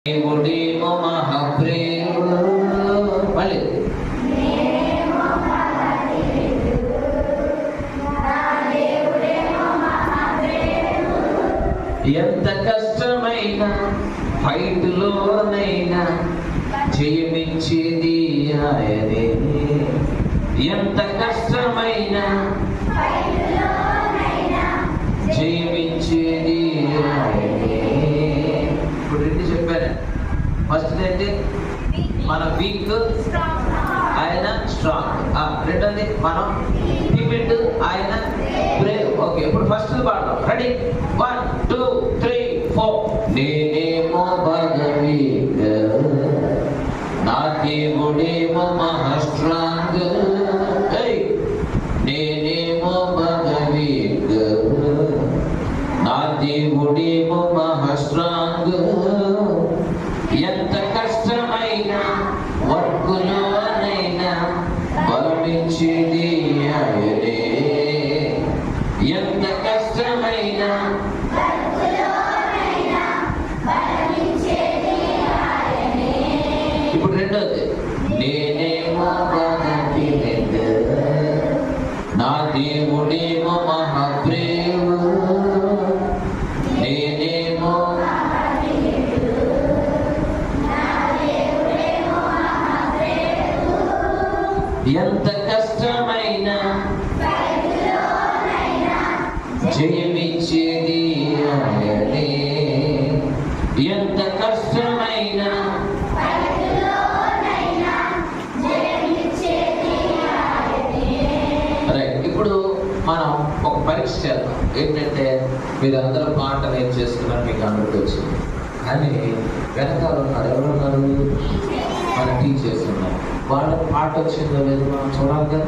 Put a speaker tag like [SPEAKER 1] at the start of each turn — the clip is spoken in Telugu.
[SPEAKER 1] దేవుడేమో మహాప్రేమ మళ్ళీ ఎంత కష్టమైనా ఫైట్లోనైనా జయమిచ్చేది ఆయనే. ఎంత కష్టమైనా జయమిచ్చేది ఆయనే. ఇప్పుడు రెండు చెప్పాను. ఫస్ట్ ఏంటి? మన వీక్, ఆయన స్ట్రాంగ్. రెండోది మనం టిమిడ్, ఆయన బ్రేవ్. ఓకే, ఇప్పుడు ఫస్ట్ పాడదాం. రెడీ? 1 2 3 4. నేనేమో భగవీక, నా దేవుడేమో మహా స్ట్రాంగ్. నేనేమో భగవీక, నా దేవుడేమో మహా స్ట్రాంగ్. ఎంత కష్టమైనా వర్కులోనైనా బలమిచ్చేది ఆయనే. ఎంత కష్టమైనా ఇప్పుడు రెండోది. నేనేమో భగవీక, నా దేవుడేమో మహాప్రేమ. నేనేమో ఎంత కష్టమైనా జయమిచ్చేది ఆయనే. ఎంత కష్టమైనా రైట్. ఇప్పుడు మనం ఒక పరీక్ష చేద్దాం. ఏంటంటే మీరందరూ పాట నేను చేసుకున్నాను, మీకు అందరికి వచ్చింది. కానీ వెనకాల ఉన్నారు, ఎవరున్నారు? మన టీచర్స్ ఉన్నారు. వాళ్ళ పాట వచ్చిందో లేదో మనం చూడాలి కదా.